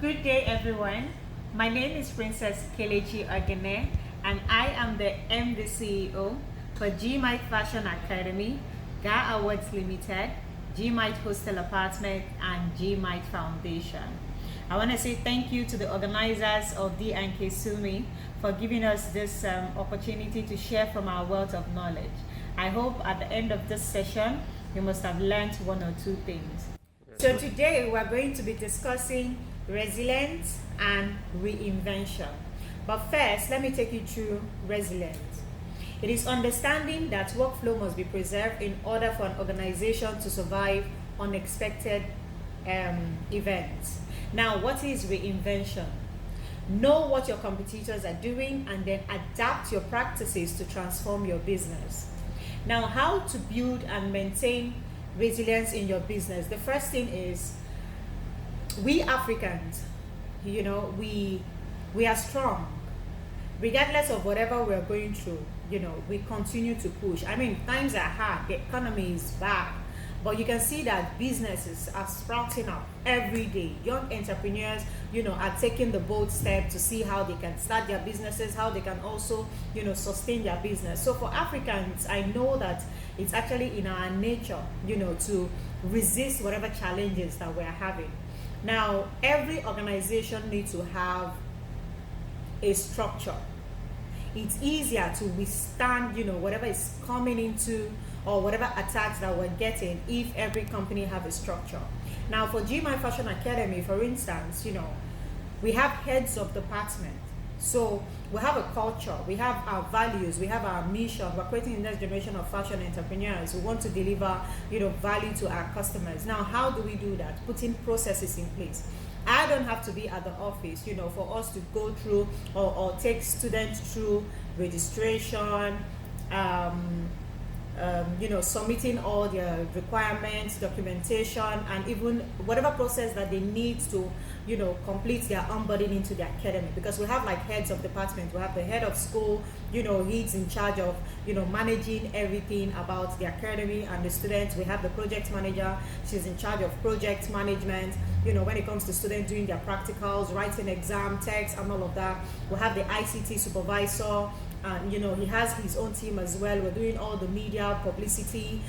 Good day, everyone. My name is Princess Kelechi Oghene, and I am the MD CEO for GMYT Fashion Academy, AWARDS Limited, GMYT Hostel Apartment, and GMYT Foundation. I want to say thank you to the organizers of 7th D&Ksuomi for giving us this opportunity to share from our wealth of knowledge. I hope at the end of this session, you must have learned one or two things. So today we're going to be discussing resilience and reinvention. But first, let me take you through resilience. It is understanding that workflow must be preserved in order for an organization to survive unexpected events. Now, what is reinvention? Know what your competitors are doing and then adapt your practices to transform your business. Now, how to build and maintain resilience in your business? The first thing is, we Africans, we are strong. Regardless of whatever we're going through, we continue to push. I mean, times are hard, the economy is bad, but you can see that businesses are sprouting up every day. Young entrepreneurs, are taking the bold step to see how they can start their businesses, how they can also, sustain their business. So for Africans, I know that it's actually in our nature, to resist whatever challenges that we're having. Now, every organization needs to have a structure. It's easier to withstand, whatever is coming into or whatever attacks that we're getting if every company have a structure. Now, for GMYT Fashion Academy, for instance, we have heads of department. So we have a culture, we have our values, we have our mission. We're creating the next generation of fashion entrepreneurs who want to deliver, value to our customers. Now, how do we do that? Putting processes in place. I don't have to be at the office, for us to go through or take students through registration, submitting all their requirements, documentation, and even whatever process that they need to, complete their onboarding into the academy. Because we have like heads of department, we have the head of school, he's in charge of, managing everything about the academy and the students. We have the project manager, she's in charge of project management, when it comes to students doing their practicals, writing exam text and all of that. We have the ICT supervisor, and he has his own team as well. We're doing all the media publicity,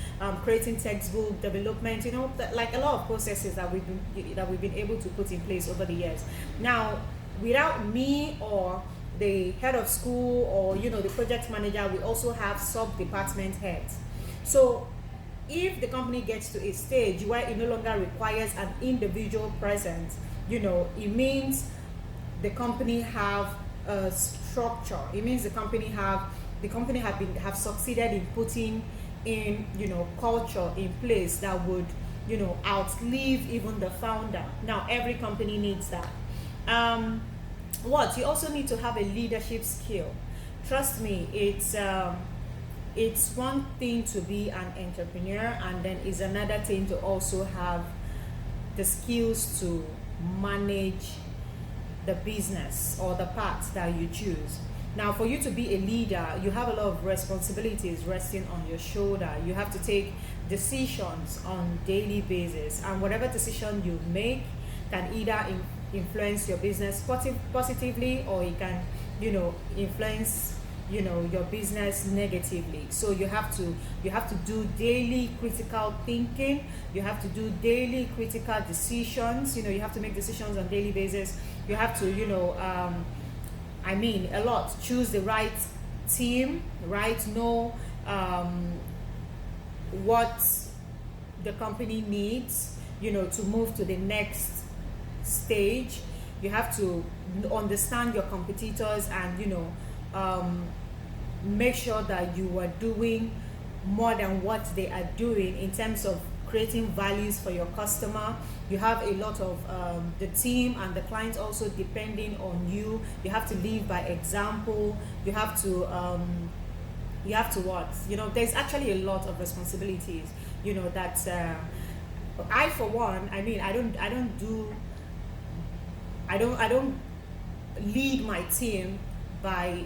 creating textbook development, like a lot of processes that we've been able to put in place over the years. Now, without me or the head of school or the project manager, we also have sub-department heads. So if the company gets to a stage where it no longer requires an individual presence, it means the company have a structure. It means the company have succeeded in putting in culture in place that would outlive even the founder. Now every company needs that. You also need to have a leadership skill. Trust me, it's one thing to be an entrepreneur, and then it's another thing to also have the skills to manage the business or the path that you choose. Now, for you to be a leader, you have a lot of responsibilities resting on your shoulder. You have to take decisions on daily basis, and whatever decision you make can either influence your business positively, or it can influence your business negatively. So you have to do daily critical thinking. You have to do daily critical decisions. You have to make decisions on daily basis. You have to a lot, choose the right team, right? Know what the company needs to move to the next stage. You have to understand your competitors and make sure that you are doing more than what they are doing in terms of creating values for your customer. You have a lot of the team and the clients also depending on you. You have to lead by example. You have to what? There's actually a lot of responsibilities, that I, for one, I don't lead my team by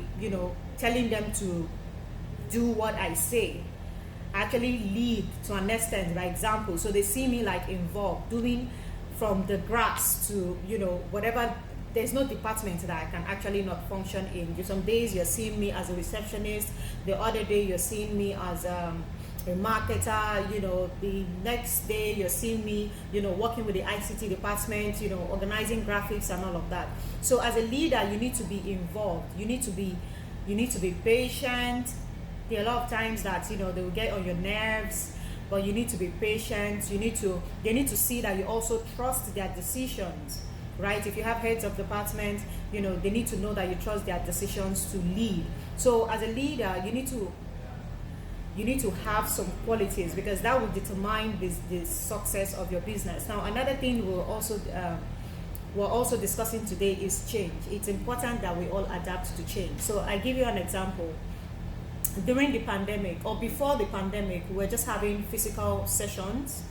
telling them to do what I say. I actually lead to an extent by example, so they see me like involved, doing from the grass to, whatever. There's no department that I can actually not function in. Some days you're seeing me as a receptionist, the other day you're seeing me as a marketer, the next day you're seeing me, working with the ICT department, organizing graphics and all of that. So as a leader, you need to be involved. You need to be patient. There are a lot of times that, they will get on your nerves, but you need to be patient. They need to see that you also trust their decisions, right? If you have heads of department, they need to know that you trust their decisions to lead. So as a leader, you need to have some qualities, because that will determine the success of your business. Now, another thing we're also discussing today is change. It's important that we all adapt to change. So I give you an example. During the pandemic, or before the pandemic, we were just having physical sessions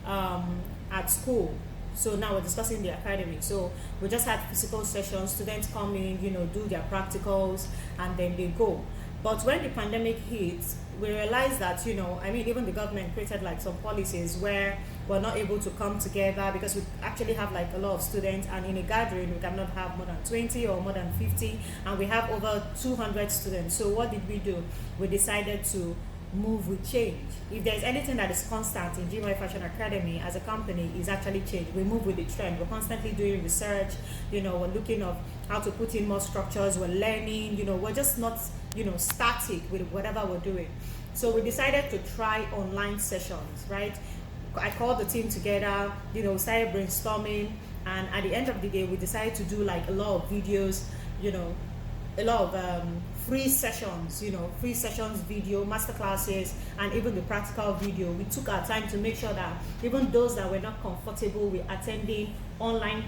at school. So now we're discussing the academy. So we just had physical sessions, students come in, do their practicals, and then they go. But when the pandemic hit, we realized that, even the government created like some policies where we're not able to come together, because we actually have like a lot of students, and in a gathering we cannot have more than 20 or more than 50, and we have over 200 students. So what did we do? We decided to move with change. If there's anything that is constant in GMYT Fashion Academy as a company, is actually change. We move with the trend. We're constantly doing research, we're looking of how to put in more structures, we're learning, we're just not, static with whatever we're doing. So we decided to try online sessions, right? I called the team together, started brainstorming, and at the end of the day, we decided to do like a lot of videos, a lot of free sessions, video, master classes, and even the practical video. We took our time to make sure that even those that were not comfortable with attending online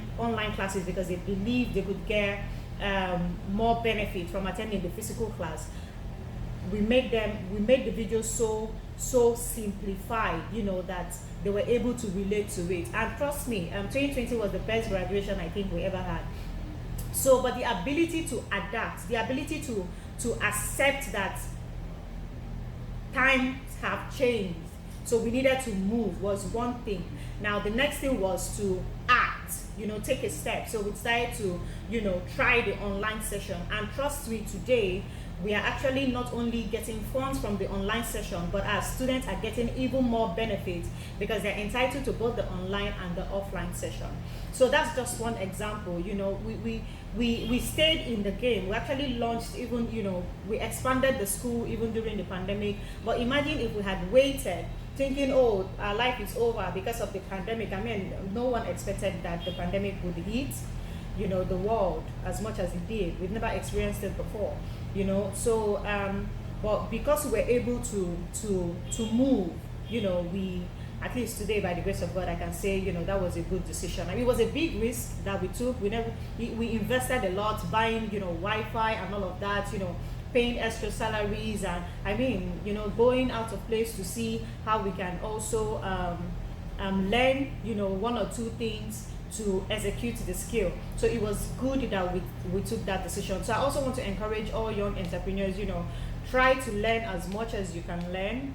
classes, because they believed they could get more benefit from attending the physical class, we made the videos so simplified, that they were able to relate to it. And trust me, 2020 was the best graduation I think we ever had. So, but the ability to adapt, the ability to accept that times have changed, so we needed to move, was one thing. Now the next thing was to act, take a step. So we decided to, try the online session, and trust me, today we are actually not only getting funds from the online session, but our students are getting even more benefits, because they're entitled to both the online and the offline session. So that's just one example. We stayed in the game. We actually launched, even, we expanded the school even during the pandemic. But imagine if we had waited, thinking, oh, our life is over because of the pandemic. I mean, no one expected that the pandemic would hit, the world as much as it did. We've never experienced it before, So, but because we were able to move, we, at least today, by the grace of God, I can say, that was a good decision. I mean, it was a big risk that we took. We invested a lot, buying, Wi-Fi and all of that, paying extra salaries, and I mean, going out of place to see how we can also learn, one or two things to execute the skill. So it was good that we took that decision. So I also want to encourage all young entrepreneurs, try to learn as much as you can learn.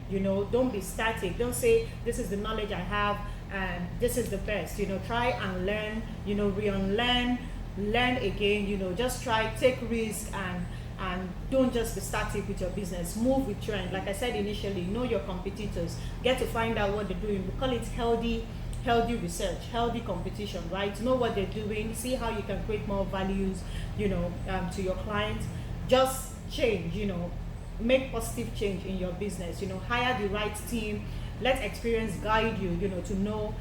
Don't be static. Don't say this is the knowledge I have and this is the best. Try and learn, re-unlearn, learn again, just try, take risk, and don't just be static with your business. Move with trend. Like I said initially, know your competitors, get to find out what they're doing. We call it healthy research, healthy competition, right? Know what they're doing, see how you can create more values, to your clients. Just change, make positive change in your business, hire the right team, let experience guide you, to know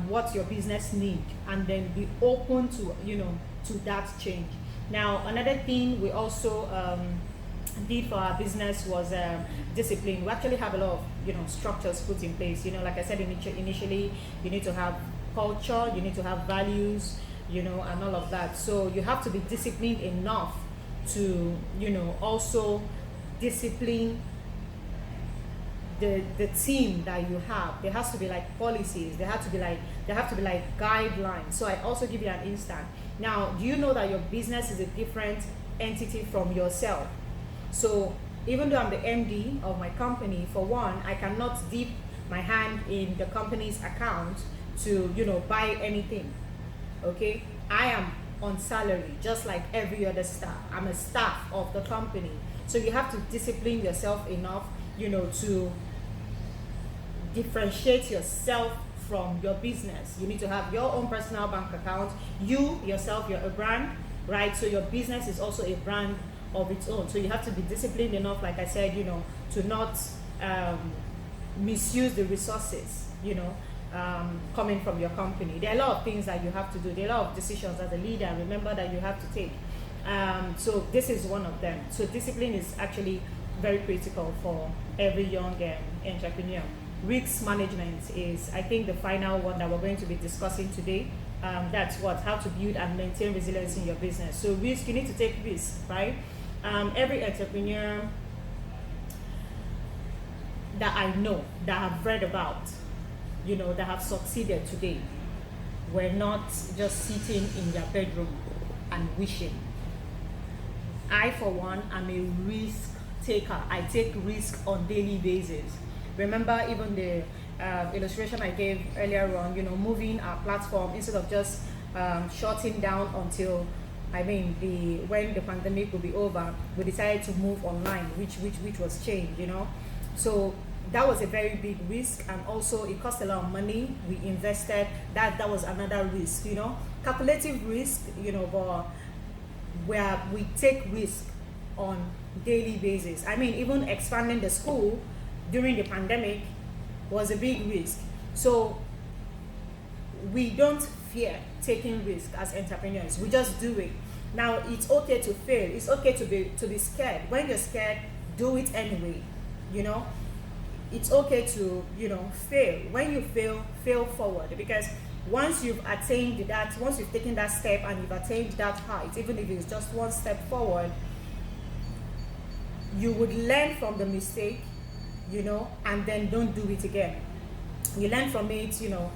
what your business needs, and then be open to, to that change. Now, another thing we also did for our business was discipline. We actually have a lot of structures put in place. Like I said initially, you need to have culture, you need to have values, and all of that. So you have to be disciplined enough to also discipline the team that you have. There has to be like policies, there have to be like guidelines. So I also give you an instance. Now, do you know that your business is a different entity from yourself? So even though I'm the MD of my company, for one, I cannot dip my hand in the company's account to, you know, buy anything. Okay, I am on salary just like every other staff. I'm a staff of the company. So you have to discipline yourself enough, you know, to differentiate yourself from your business. You need to have your own personal bank account. You yourself, you're a brand, right? So your business is also a brand of its own. So you have to be disciplined enough, like I said, you know, to not misuse the resources, you know, coming from your company. There are a lot of things that you have to do. There are a lot of decisions as a leader, remember, that you have to take. So this is one of them. So discipline is actually very critical for every young entrepreneur. Risk management is, I think, the final one that we're going to be discussing today. That's how to build and maintain resilience in your business. So risk, you need to take risk, right? Every entrepreneur that I know, that I've read about, you know, that have succeeded today, were not just sitting in their bedroom and wishing. I, for one, am a risk taker. I take risk on daily basis. Remember even the illustration I gave earlier on, you know, moving our platform instead of just shutting down until, I mean, when the pandemic will be over, we decided to move online, which was change, you know. So that was a very big risk, and also it cost a lot of money. We invested, that was another risk, you know, calculative risk, you know, but where we take risk on daily basis. I mean, even expanding the school during the pandemic was a big risk. So we don't fear taking risk as entrepreneurs. We just do it. Now it's okay to fail. It's okay to be scared. When you're scared, do it anyway. You know, it's okay to, you know, fail. When you fail forward, because once you've attained that, once you've taken that step and you've attained that height, even if it's just one step forward, you would learn from the mistake, you know, and then don't do it again. You learn from it, you know,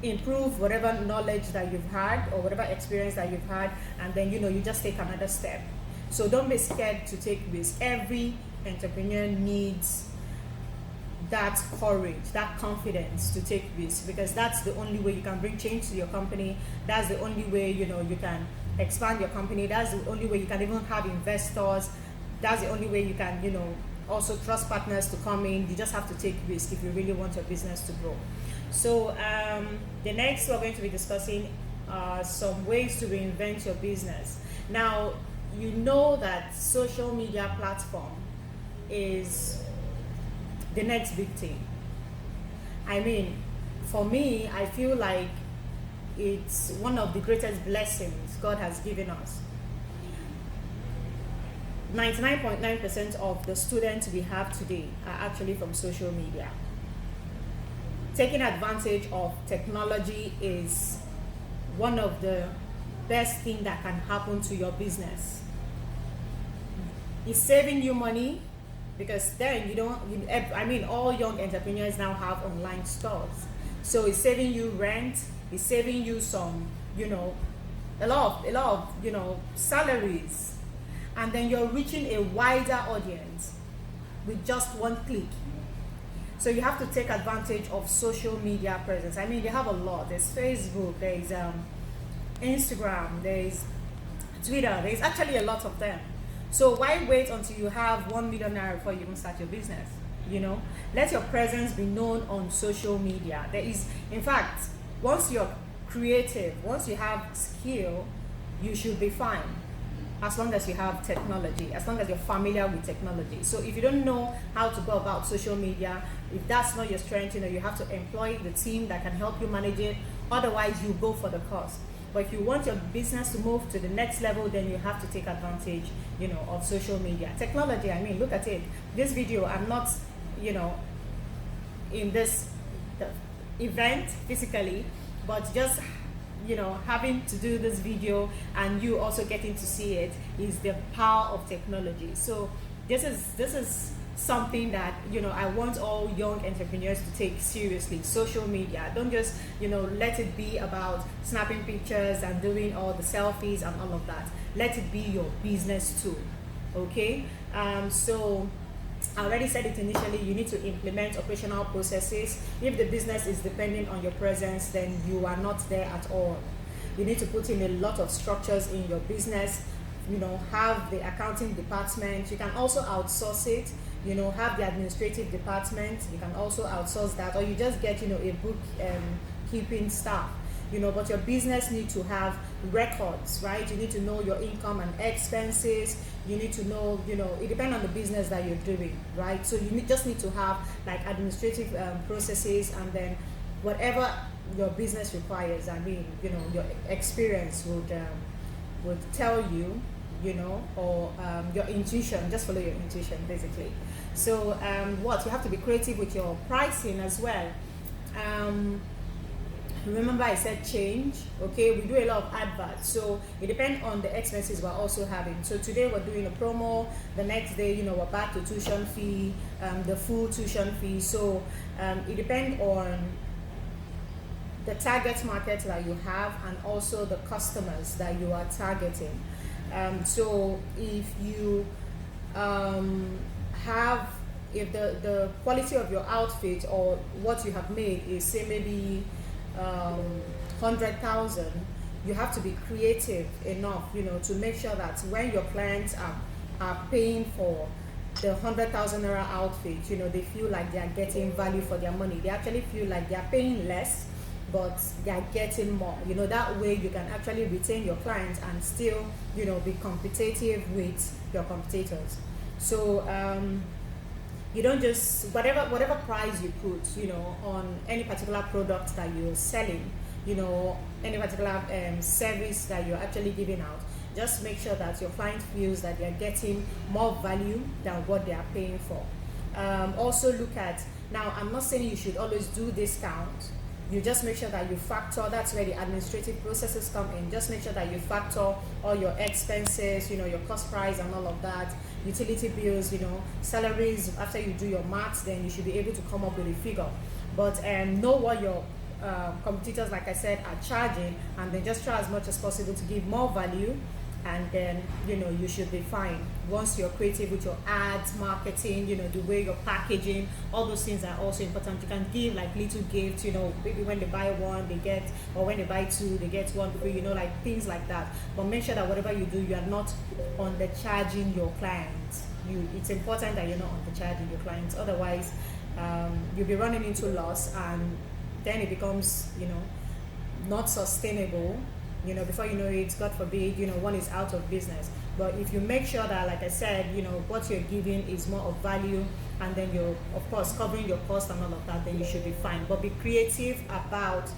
improve whatever knowledge that you've had or whatever experience that you've had, and then, you know, you just take another step. So don't be scared to take risks. Every entrepreneur needs that courage, that confidence to take risks, because that's the only way you can bring change to your company. That's the only way, you know, you can expand your company. That's the only way you can even have investors. That's the only way you can, you know, also trust partners to come in. You just have to take risks if you really want your business to grow. So the next we're going to be discussing some ways to reinvent your business. Now, you know that social media platform is the next big thing. I mean, for me, I feel like it's one of the greatest blessings God has given us. 99.9% of the students we have today are actually from social media. Taking advantage of technology is one of the best things that can happen to your business. It's saving you money, because then I mean, all young entrepreneurs now have online stores. So it's saving you rent, it's saving you some, you know, a lot of, you know, salaries. And then you're reaching a wider audience with just one click. So you have to take advantage of social media presence. I mean, they have a lot. There's Facebook, there's Instagram, there's Twitter. There's actually a lot of them. So why wait until you have 1 million naira before you even start your business? You know, let your presence be known on social media. There is, in fact, once you're creative, once you have skill, you should be fine. As long as you have technology, as long as you're familiar with technology. So if you don't know how to go about social media, if that's not your strength, you know, you have to employ the team that can help you manage it. Otherwise, you go for the cost. But if you want your business to move to the next level, then you have to take advantage, you know, of social media. Technology, I mean, look at it. This video, I'm not, you know, in this event physically, but just, you know, having to do this video and you also getting to see it is the power of technology. So this is something that, you know, I want all young entrepreneurs to take seriously. Social media, don't just, you know, let it be about snapping pictures and doing all the selfies and all of that. Let it be your business too. Okay, so I already said it initially, you need to implement operational processes. If the business is depending on your presence, then you are not there at all. You need to put in a lot of structures in your business, have the accounting department. You can also outsource it, have the administrative department. You can also outsource that, or you just get, a bookkeeping staff. But your business needs to have records, right? You need to know your income and expenses. You need to know, it depends on the business that you're doing, right? So you just need to have like administrative processes, and then whatever your business requires. Your experience would tell you, or your intuition. Just follow your intuition, basically. So you have to be creative with your pricing as well. Remember I said change, okay? We do a lot of adverts, so it depends on the expenses we're also having. So today we're doing a promo, the next day, we're back to tuition fee, the full tuition fee. So it depends on the target market that you have, and also the customers that you are targeting. So if you if the quality of your outfit or what you have made is, say, maybe 100,000, you have to be creative enough, to make sure that when your clients are paying for the 100,000 naira outfit, they feel like they are getting value for their money. They actually feel like they are paying less, but they are getting more. That way you can actually retain your clients and still, be competitive with your competitors. So you don't just, whatever price you put, on any particular product that you're selling, any particular service that you're actually giving out, just make sure that your client feels that they're getting more value than what they are paying for. Also look at, now I'm not saying you should always do discount. You just make sure that you factor, that's where the administrative processes come in. Just make sure that you factor all your expenses, your cost price and all of that, utility bills, salaries. After you do your maths, then you should be able to come up with a figure. But know what your competitors, like I said, are charging, and then just try as much as possible to give more value, and then you should be fine. Once you're creative with your ads, marketing, the way you're packaging, all those things are also important. You can give like little gifts, maybe when they buy one they get, or when they buy two they get one free, like things like that. But make sure that whatever you do, you are not undercharging your clients. It's important that you're not undercharging your clients, otherwise you'll be running into loss, and then it becomes not sustainable. Before you know it, God forbid, one is out of business. But if you make sure that, like I said, what you're giving is more of value, and then you're, of course, covering your cost and all of that, then you should be fine. But be creative about,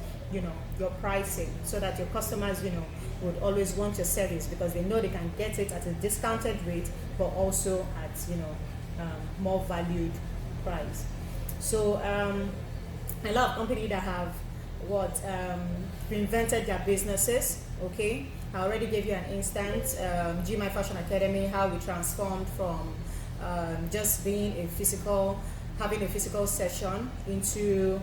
your pricing, so that your customers, would always want your service, because they know they can get it at a discounted rate, but also at, more valued price. So a lot of companies that have reinvented their businesses, okay? I already gave you an instance, GMYT Fashion Academy, how we transformed from just being having a physical session into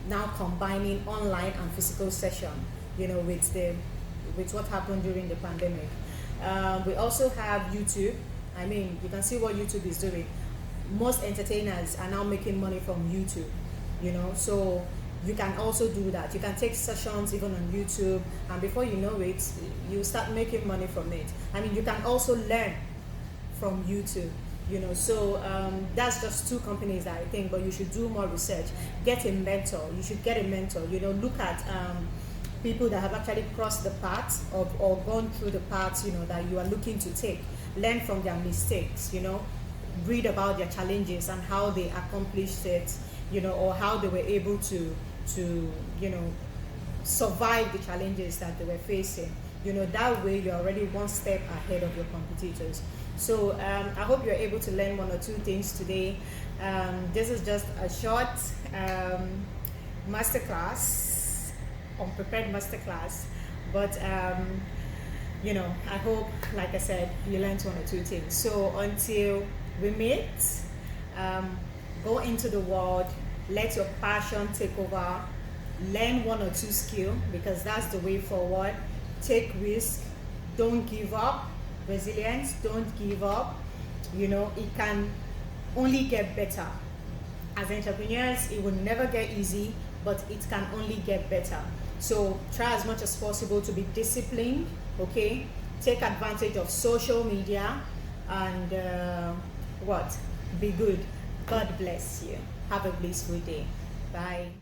now combining online and physical session, with what happened during the pandemic. We also have YouTube. You can see what YouTube is doing. Most entertainers are now making money from YouTube, so you can also do that. You can take sessions even on YouTube, and before you know it, you start making money from it. You can also learn from YouTube, so that's just two companies that I think, but you should do more research. Get a mentor. You should get a mentor. Look at people that have actually crossed the path or gone through the paths, that you are looking to take. Learn from their mistakes, read about their challenges and how they accomplished it, or how they were able to survive the challenges that they were facing. That way you're already one step ahead of your competitors. So I hope you're able to learn one or two things today. This is just a short masterclass, unprepared masterclass, but I hope, like I said, you learned one or two things. So until we meet, go into the world, let your passion take over, learn one or two skills, because that's the way forward. Take risk, don't give up. Resilience, don't give up. It can only get better. As entrepreneurs, it will never get easy, but it can only get better. So try as much as possible to be disciplined, okay? Take advantage of social media, and be good. God bless you. Have a blissful day. Bye.